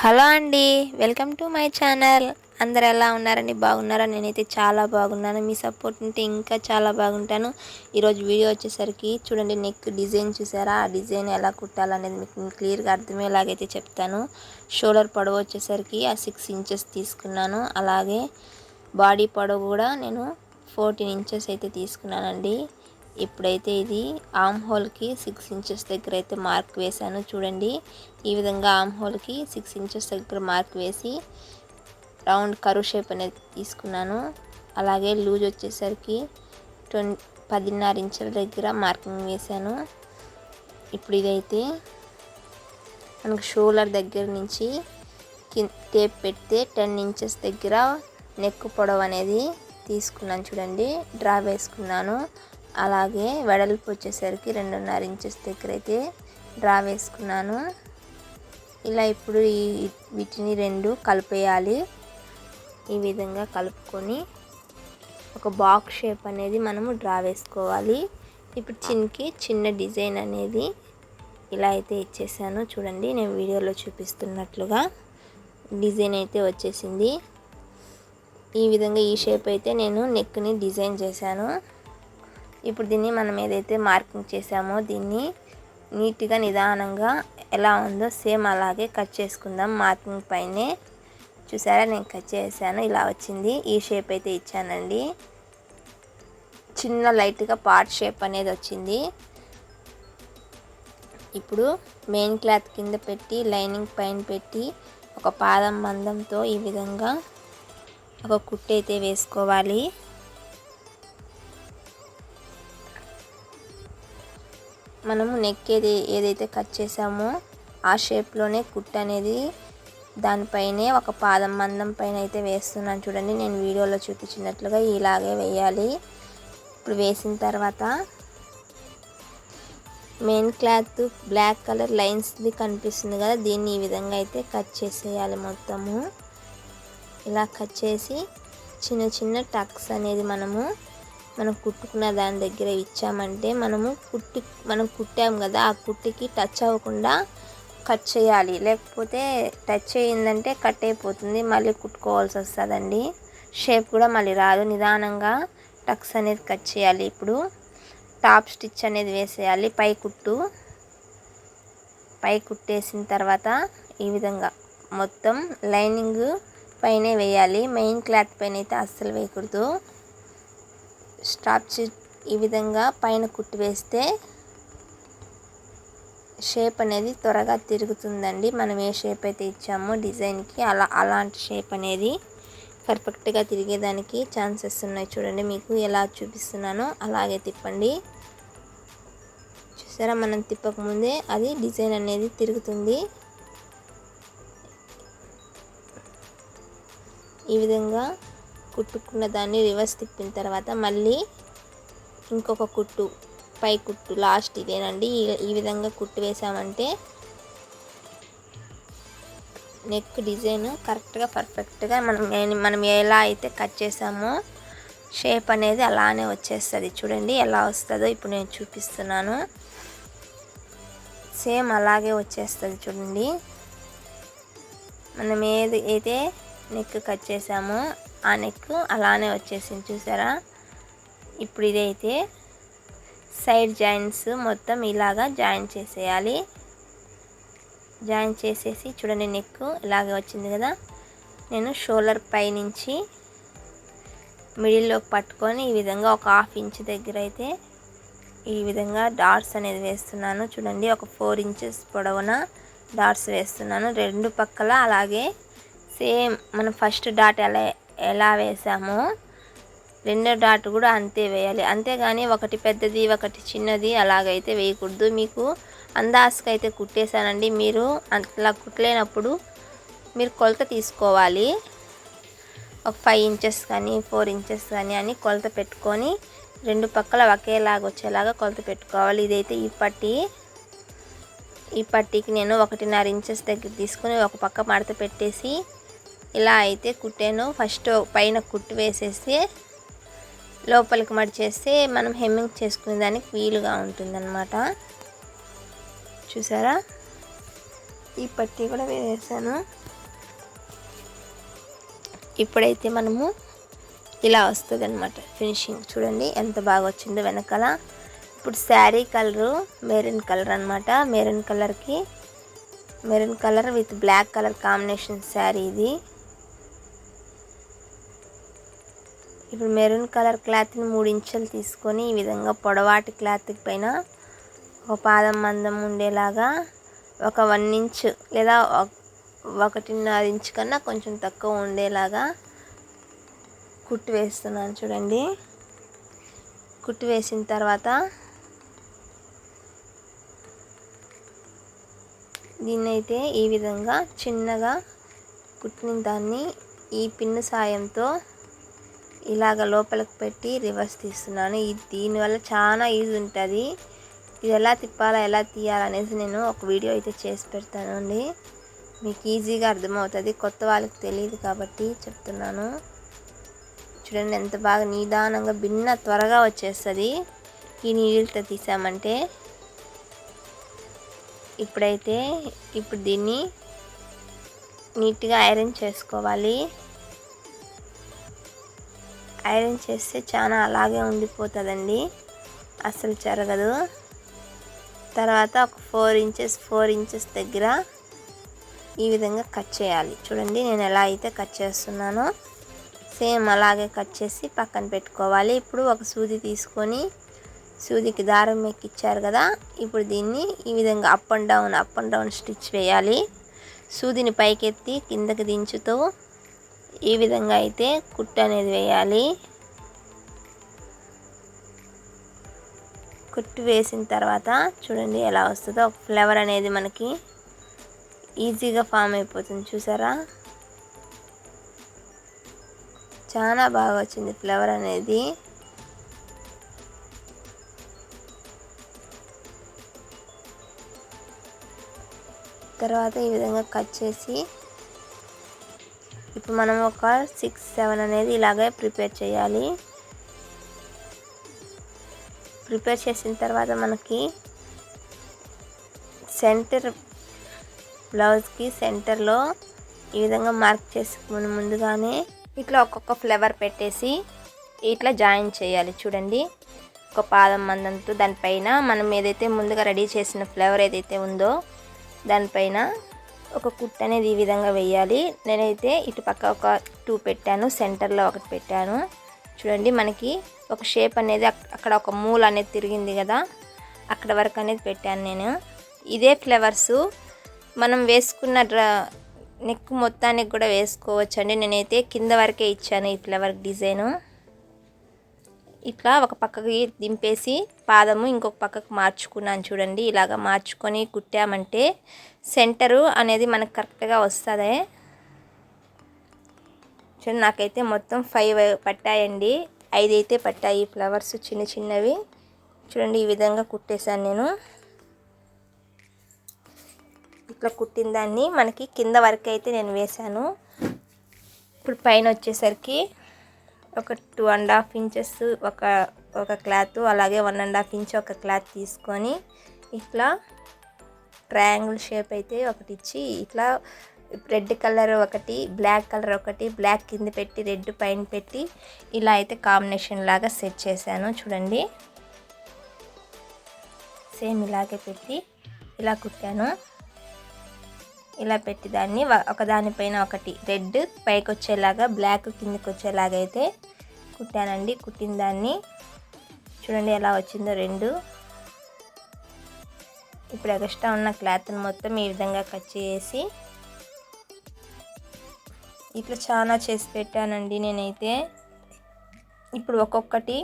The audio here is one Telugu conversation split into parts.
హలో అండి, వెల్కమ్ టు మై ఛానల్. అందరు ఎలా ఉన్నారండి? బాగున్నారా? నేనైతే చాలా బాగున్నాను. మీ సపోర్ట్ ఉంటే ఇంకా చాలా బాగుంటాను. ఈరోజు వీడియో వచ్చేసరికి చూడండి, నెక్ డిజైన్ చూసారా? ఆ డిజైన్ ఎలా కుట్టాలనేది మీకు క్లియర్గా అర్థమయ్యేలాగైతే చెప్తాను. షోల్డర్ పొడవు వచ్చేసరికి ఆ 6 ఇంచెస్ తీసుకున్నాను. అలాగే బాడీ పొడవు కూడా నేను 14 ఇంచెస్ అయితే తీసుకున్నానండి. ఇప్పుడైతే ఇది ఆమ్ హోల్కి 6 ఇంచెస్ దగ్గర అయితే మార్క్ వేశాను. చూడండి, ఈ విధంగా ఆమ్ హోల్కి 6 ఇంచెస్ దగ్గర మార్క్ వేసి రౌండ్ కర్వ్ షేప్ అనేది తీసుకున్నాను. అలాగే లూజ్ వచ్చేసరికి 10.5 ఇంచుల దగ్గర మార్కింగ్ వేశాను. ఇప్పుడు ఇదైతే మనకు షోల్డర్ దగ్గర నుంచి టేప్ పెడితే 10 ఇంచెస్ దగ్గర నెక్ పొడవు అనేది తీసుకున్నాను. చూడండి, డ్రా వేసుకున్నాను. అలాగే వెడల్పు వచ్చేసరికి 2.5 ఇంచెస్ దగ్గర అయితే డ్రా వేసుకున్నాను. ఇలా ఇప్పుడు వీటిని రెండు కలిపేయాలి. ఈ విధంగా కలుపుకొని ఒక బాక్స్ షేప్ అనేది మనము డ్రా వేసుకోవాలి. ఇప్పుడు చిన్న డిజైన్ అనేది ఇలా అయితే ఇచ్చేసాను. చూడండి, నేను వీడియోలో చూపిస్తున్నట్లుగా డిజైన్ అయితే వచ్చేసింది. ఈ విధంగా ఈ షేప్ అయితే నేను నెక్ని డిజైన్ చేశాను. ఇప్పుడు దీన్ని మనం ఏదైతే మార్కింగ్ చేసామో దీన్ని నీట్గా నిదానంగా ఎలా ఉందో సేమ్ అలాగే కట్ చేసుకుందాం. మార్కింగ్ పైనే చూసారా, నేను కట్ చేశాను. ఇలా వచ్చింది. ఈ షేప్ అయితే ఇచ్చానండి. చిన్న లైట్గా పార్ట్ షేప్ అనేది వచ్చింది. ఇప్పుడు మెయిన్ క్లాత్ కింద పెట్టి లైనింగ్ పైన పెట్టి ఒక పాదం మందంతో ఈ విధంగా ఒక కుట్టు అయితే వేసుకోవాలి. మనము నెక్ ఏదైతే కట్ చేసామో ఆ షేప్లోనే కుట్టు అనేది దానిపైనే ఒక పాదం మందం పైన అయితే వేస్తున్నాను. చూడండి, నేను వీడియోలో చూపించినట్లుగా ఇలాగే వేయాలి. ఇప్పుడు వేసిన తర్వాత మెయిన్ క్లాత్ బ్లాక్ కలర్ లైన్స్ది కనిపిస్తుంది కదా, దీన్ని ఈ విధంగా అయితే కట్ చేసేయాలి. మొత్తము ఇలా కట్ చేసి చిన్న టక్స్ అనేది మనం కుట్టుకున్న దాని దగ్గర ఇచ్చామంటే మనం కుట్టాం కదా, ఆ కుట్టుకి టచ్ అవ్వకుండా కట్ చేయాలి. లేకపోతే టచ్ అయ్యిందంటే కట్ అయిపోతుంది, మళ్ళీ కుట్టుకోవాల్సి వస్తుందండి. షేప్ కూడా మళ్ళీ రాదు. నిదానంగా టక్స్ అనేది కట్ చేయాలి. ఇప్పుడు టాప్ స్టిచ్ అనేది వేసేయాలి. పై కుట్టేసిన తర్వాత ఈ విధంగా మొత్తం లైనింగ్ పైనే వేయాలి. మెయిన్ క్లాత్ పైన అయితే అస్సలు వేయకూడదు. స్టాప్ ఈ విధంగా పైన కుట్టి వేస్తే షేప్ అనేది త్వరగా తిరుగుతుందండి. మనం ఏ షేప్ అయితే ఇచ్చామో డిజైన్కి అలాంటి షేప్ అనేది పర్ఫెక్ట్గా తిరిగేదానికి ఛాన్సెస్ ఉన్నాయి. చూడండి, మీకు ఎలా చూపిస్తున్నానో అలాగే తిప్పండి. చూసారా, మనం తిప్పకముందే అది డిజైన్ అనేది తిరుగుతుంది. ఈ విధంగా కుట్టుకున్న దాన్ని రివర్స్ తిప్పిన తర్వాత మళ్ళీ ఇంకొక కుట్టు, పై కుట్టు లాస్ట్ ఇదేనండి. ఈ విధంగా కుట్టు వేసామంటే నెక్ డిజైన్ కరెక్ట్గా పర్ఫెక్ట్గా మనం ఎలా అయితే కట్ చేసామో షేప్ అనేది అలానే వచ్చేస్తుంది. చూడండి ఎలా వస్తుందో ఇప్పుడు నేను చూపిస్తున్నాను. సేమ్ అలాగే వచ్చేస్తుంది. చూడండి, మనం ఏదైతే నెక్ కట్ చేసామో ఆ నెక్ అలానే వచ్చేసింది. చూసారా, ఇప్పుడు ఇదైతే సైడ్ జాయింట్స్ మొత్తం ఇలాగా జాయిన్ చేసేయాలి. జాయిన్ చేసేసి చూడండి, నెక్ ఇలాగే వచ్చింది కదా. నేను షోల్డర్ పై నుంచి మిడిల్లోకి పట్టుకొని ఈ విధంగా ఒక 1/2 ఇంచ్ దగ్గర అయితే ఈ విధంగా డాట్స్ అనేది వేస్తున్నాను. చూడండి, ఒక 4 ఇంచెస్ పొడవున డాట్స్ వేస్తున్నాను. రెండు పక్కల అలాగే సేమ్ మనం ఫస్ట్ డాట్ ఎలా వేసామో రెండో డాట్ కూడా అంతే వేయాలి. అంతేగాని ఒకటి పెద్దది ఒకటి చిన్నది అలాగైతే వేయకూడదు. మీకు అందాజుగా అయితే కుట్టేశానండి. మీరు అట్లా కుట్టలేనప్పుడు మీరు కొలత తీసుకోవాలి. ఒక 5 ఇంచెస్ కానీ 4 ఇంచెస్ కానీ అని కొలత పెట్టుకొని రెండు పక్కల ఒకేలాగా వచ్చేలాగా కొలత పెట్టుకోవాలి. ఇదైతే ఈ పట్టీకి నేను 1.5 ఇంచెస్ దగ్గర తీసుకొని ఒక పక్క మడత పెట్టేసి ఇలా అయితే కుట్టాను. ఫస్ట్ పైన కుట్టు వేసేసి లోపలికి మడిచేస్తే మనం హెమ్మింగ్ చేసుకునే దానికి వీలుగా ఉంటుందన్నమాట. చూసారా, ఈ పట్టీ కూడా వేసాను. ఇప్పుడైతే మనము ఇలా వస్తుంది అనమాట ఫినిషింగ్. చూడండి ఎంత బాగా వచ్చిందో వెనకాల. ఇప్పుడు శారీ కలరు మెరూన్ కలర్ అనమాట. Maroon colour with black colour combination sari ఇది. ఇప్పుడు మెరూన్ కలర్ క్లాత్ని 3 ఇంచులు తీసుకొని ఈ విధంగా పొడవాటి క్లాత్ పైన ఒక పాదం మందం ఉండేలాగా ఒక 1 ఇంచ్ లేదా 1.5 ఇంచ్ కన్నా కొంచెం తక్కువ ఉండేలాగా కుట్టు వేస్తున్నాను. చూడండి, కుట్టు వేసిన తర్వాత దీన్నైతే ఈ విధంగా చిన్నగా కుట్టిన దాన్ని ఈ పిన్ను సాయంతో ఇలాగ లోపలికి పెట్టి రివర్స్ తీస్తున్నాను. దీనివల్ల చాలా ఈజీ ఉంటుంది. ఇది ఎలా తిప్పాలా ఎలా తీయాలనేసి నేను ఒక వీడియో అయితే చేసి పెడతాను అండి. మీకు ఈజీగా అర్థమవుతుంది. కొత్త వాళ్ళకి తెలియదు కాబట్టి చెప్తున్నాను. చూడండి ఎంత బాగా నిదానంగా త్వరగా వచ్చేస్తుంది ఈ నీళ్ళతో తీసామంటే. ఇప్పుడు దీన్ని నీట్గా ఐరన్ చేసుకోవాలి. ఐరన్ చేస్తే చాలా అలాగే ఉండిపోతుందండి, అస్సలు జరగదు. తర్వాత ఒక 4 ఇంచెస్ దగ్గర ఈ విధంగా కట్ చేయాలి. చూడండి నేను ఎలా అయితే కట్ చేస్తున్నానో సేమ్ అలాగే కట్ చేసి పక్కన పెట్టుకోవాలి. ఇప్పుడు ఒక సూది తీసుకొని సూదికి దారం ఎక్కిచ్చారు కదా, ఇప్పుడు దీన్ని ఈ విధంగా అప్ అండ్ డౌన్ స్టిచ్ వేయాలి. సూదిని పైకెత్తి కిందకి దించుతూ ఈ విధంగా అయితే కుట్టు అనేది వేయాలి. కుట్టు వేసిన తర్వాత చూడండి ఎలా వస్తుందో. ఒక ఫ్లవర్ అనేది మనకి ఈజీగా ఫామ్ అయిపోతుంది. చూసారా, చాలా బాగా వచ్చింది ఫ్లవర్ అనేది. తర్వాత ఈ విధంగా కట్ చేసి ఇప్పుడు మనం ఒక 6-7 అనేది ఇలాగే ప్రిపేర్ చేయాలి. ప్రిపేర్ చేసిన తర్వాత మనకి బ్లౌజ్కి సెంటర్లో ఈ విధంగా మార్క్ చేసుకుని ముందుగానే ఇట్లా ఒక్కొక్క ఫ్లవర్ పెట్టేసి ఇట్లా జాయిన్ చేయాలి. చూడండి, ఒక పాదం మందంతో దానిపైన మనం ఏదైతే ముందుగా రెడీ చేసిన ఫ్లవర్ ఏదైతే ఉందో దానిపైన ఒక కుట్టు అనేది ఈ విధంగా వేయాలి. నేనైతే ఇటు పక్క ఒక 2 పెట్టాను, సెంటర్లో ఒకటి పెట్టాను. చూడండి మనకి ఒక షేప్ అనేది అక్కడ ఒక మూల అనేది తిరిగింది కదా, అక్కడ వరకు అనేది పెట్టాను నేను. ఇదే ఫ్లవర్స్ మనం వేసుకున్న నెక్ మొత్తానికి కూడా వేసుకోవచ్చు అండి. నేనైతే కింద వరకే ఇచ్చాను ఈ ఫ్లవర్ డిజైను. ఇట్లా ఒక పక్కకి దింపేసి పాదము ఇంకొక పక్కకు మార్చుకున్నాను. చూడండి, ఇలాగ మార్చుకొని కుట్టామంటే సెంటరు అనేది మనకు కరెక్ట్గా వస్తుంది. చూడండి, నాకైతే మొత్తం 5 పట్టాయండి. 5 అయితే పట్టాయి ఫ్లవర్స్ చిన్న చిన్నవి. చూడండి ఈ విధంగా కుట్టేశాను నేను. ఇట్లా కుట్టిన దాన్ని మనకి కింద వరకు అయితే నేను వేశాను. ఇప్పుడు పైన వచ్చేసరికి ఒక 2.5 ఇంచెస్ ఒక క్లాత్, అలాగే 1.5 ఇంచ్ ఒక క్లాత్ తీసుకొని ఇట్లా ట్రయాంగిల్ షేప్ అయితే ఒకటి ఇచ్చి ఇట్లా రెడ్ కలర్ ఒకటి, బ్లాక్ కలర్ ఒకటి, బ్లాక్ కింద పెట్టి రెడ్ పైన పెట్టి ఇలా అయితే కాంబినేషన్ లాగా సెట్ చేశాను. చూడండి, సేమ్ ఇలాగే పెట్టి ఇలా కుట్టాను. ఇలా పెట్టి దాన్ని ఒకదానిపైన ఒకటి రెడ్ పైకి వచ్చేలాగా, బ్లాక్ కిందకి వచ్చేలాగా అయితే కుట్టానండి. కుట్టిన దాన్ని చూడండి ఎలా వచ్చిందో 2. ఇప్పుడు ఎక్స్ట్రా ఉన్న క్లాత్ని మొత్తం ఈ విధంగా కట్ చేసి ఇట్లా చాలా చేసి పెట్టానండి నేనైతే. ఇప్పుడు ఒక్కొక్కటి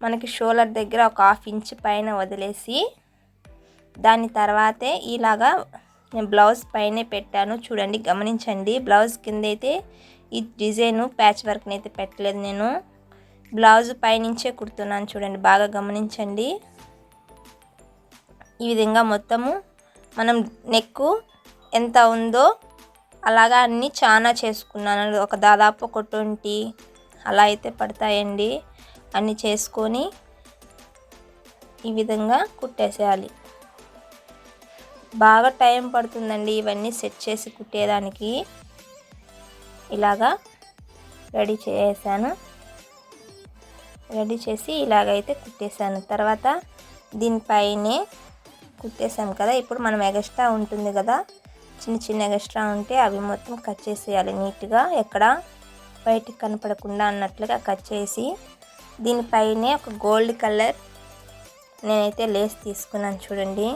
మనకి షోల్డర్ దగ్గర ఒక 1/2 ఇంచ్ పైన వదిలేసి దాని తర్వాతే ఇలాగా నేను బ్లౌజ్ పైనే పెట్టాను. చూడండి, గమనించండి, బ్లౌజ్ కింద అయితే ఈ డిజైను ప్యాచ్ వర్క్ని అయితే పెట్టలేదు నేను. బ్లౌజ్ పైనుంచే కుడుతున్నాను. చూడండి, బాగా గమనించండి. ఈ విధంగా మొత్తము మనం నెక్ ఎంత ఉందో అలాగా అన్నీ చాలా చేసుకున్నాను. ఒక దాదాపు ఒక 20 అలా అయితే పడతాయండి. అన్నీ చేసుకొని ఈ విధంగా కుట్టేసేయాలి. బాగా టైం పడుతుందండి ఇవన్నీ సెట్ చేసి కుట్టేదానికి. ఇలాగా రెడీ చేశాను. రెడీ చేసి ఇలాగైతే కుట్టేశాను. తర్వాత దీనిపైనే కుట్టేసాను కదా. ఇప్పుడు మనం ఎగస్ట్రా ఉంటుంది కదా, చిన్న చిన్న ఎగస్ట్రా ఉంటే అవి మొత్తం కట్ చేసేయాలి నీట్గా, ఎక్కడ బయటికి కనపడకుండా అన్నట్లుగా కట్ చేసి దీనిపైనే ఒక గోల్డ్ కలర్ నేనైతే లేస్ తీసుకున్నాను చూడండి.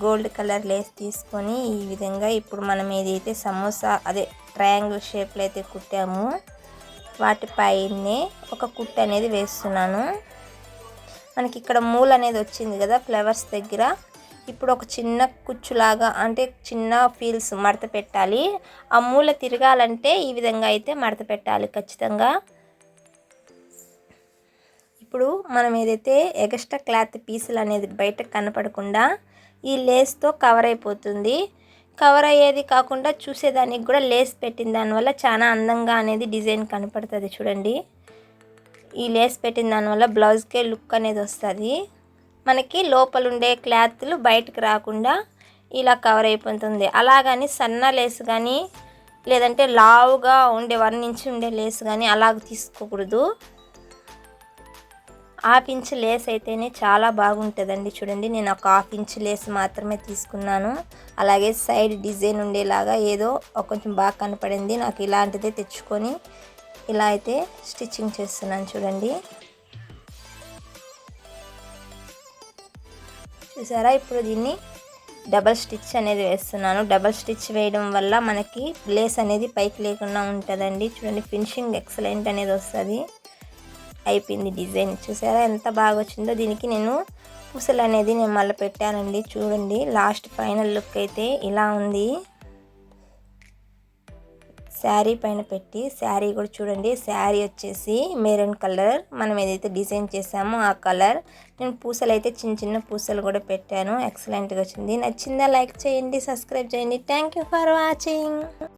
గోల్డ్ కలర్ లేస్ తీసుకొని ఈ విధంగా ఇప్పుడు మనం ఏదైతే సమోసా అదే ట్రయాంగిల్ షేప్లో అయితే కుట్టామో వాటిపైనే ఒక కుట్టు అనేది వేస్తున్నాను. మనకి ఇక్కడ మూల అనేది వచ్చింది కదా ఫ్లవర్స్ దగ్గర, ఇప్పుడు ఒక చిన్న కుచ్చులాగా అంటే చిన్న ఫీల్స్ మడత పెట్టాలి. ఆ మూల తిరగాలంటే ఈ విధంగా అయితే మడత పెట్టాలి ఖచ్చితంగా. ఇప్పుడు మనం ఏదైతే ఎక్స్ట్రా క్లాత్ పీసులు అనేది బయట కనపడకుండా ఈ లేస్తో కవర్ అయిపోతుంది. కవర్ అయ్యేది కాకుండా చూసేదానికి కూడా లేస్ పెట్టిన దానివల్ల చాలా అందంగా అనేది డిజైన్ కనపడుతుంది చూడండి. ఈ లేస్ పెట్టిన దానివల్ల బ్లౌజ్కే లుక్ అనేది వస్తుంది. మనకి లోపల ఉండే క్లాత్లు బయటకు రాకుండా ఇలా కవర్ అయిపోతుంది. అలాగని సన్న లేస్ కానీ లేదంటే లావుగా ఉండే 1 ఇంచ్ ఉండే లేస్ కానీ అలాగ తీసుకోకూడదు. 1/2 ఇంచ్ లేస్ అయితేనే చాలా బాగుంటుందండి. చూడండి, నేను ఒక 1/2 ఇంచ్ లేస్ మాత్రమే తీసుకున్నాను. అలాగే సైడ్ డిజైన్ ఉండేలాగా ఏదో కొంచెం బాగా కనపడింది నాకు, ఇలాంటిదే తెచ్చుకొని ఇలా అయితే స్టిచ్చింగ్ చేస్తున్నాను చూడండి. చూసారా, ఇప్పుడు దీన్ని డబల్ స్టిచ్ అనేది వేస్తున్నాను. డబల్ స్టిచ్ వేయడం వల్ల మనకి లేస్ అనేది పైకి లేకుండా ఉంటుందండి. చూడండి, ఫినిషింగ్ ఎక్సలెంట్ అనేది వస్తుంది. అయిపోయింది డిజైన్. చూసారా ఎంత బాగా వచ్చిందో. దీనికి నేను పూసలు అనేది నేను మళ్ళీ పెట్టానండి. చూడండి, లాస్ట్ ఫైనల్ లుక్ అయితే ఇలా ఉంది. శారీ పైన పెట్టి శారీ కూడా చూడండి, శారీ వచ్చేసి మెరూన్ కలర్, మనం ఏదైతే డిజైన్ చేసామో ఆ కలర్. నేను పూసలు అయితే చిన్న చిన్న పూసలు కూడా పెట్టాను. ఎక్సలెంట్గా వచ్చింది. నచ్చిందా? లైక్ చేయండి, సబ్స్క్రైబ్ చేయండి. Thank you for watching.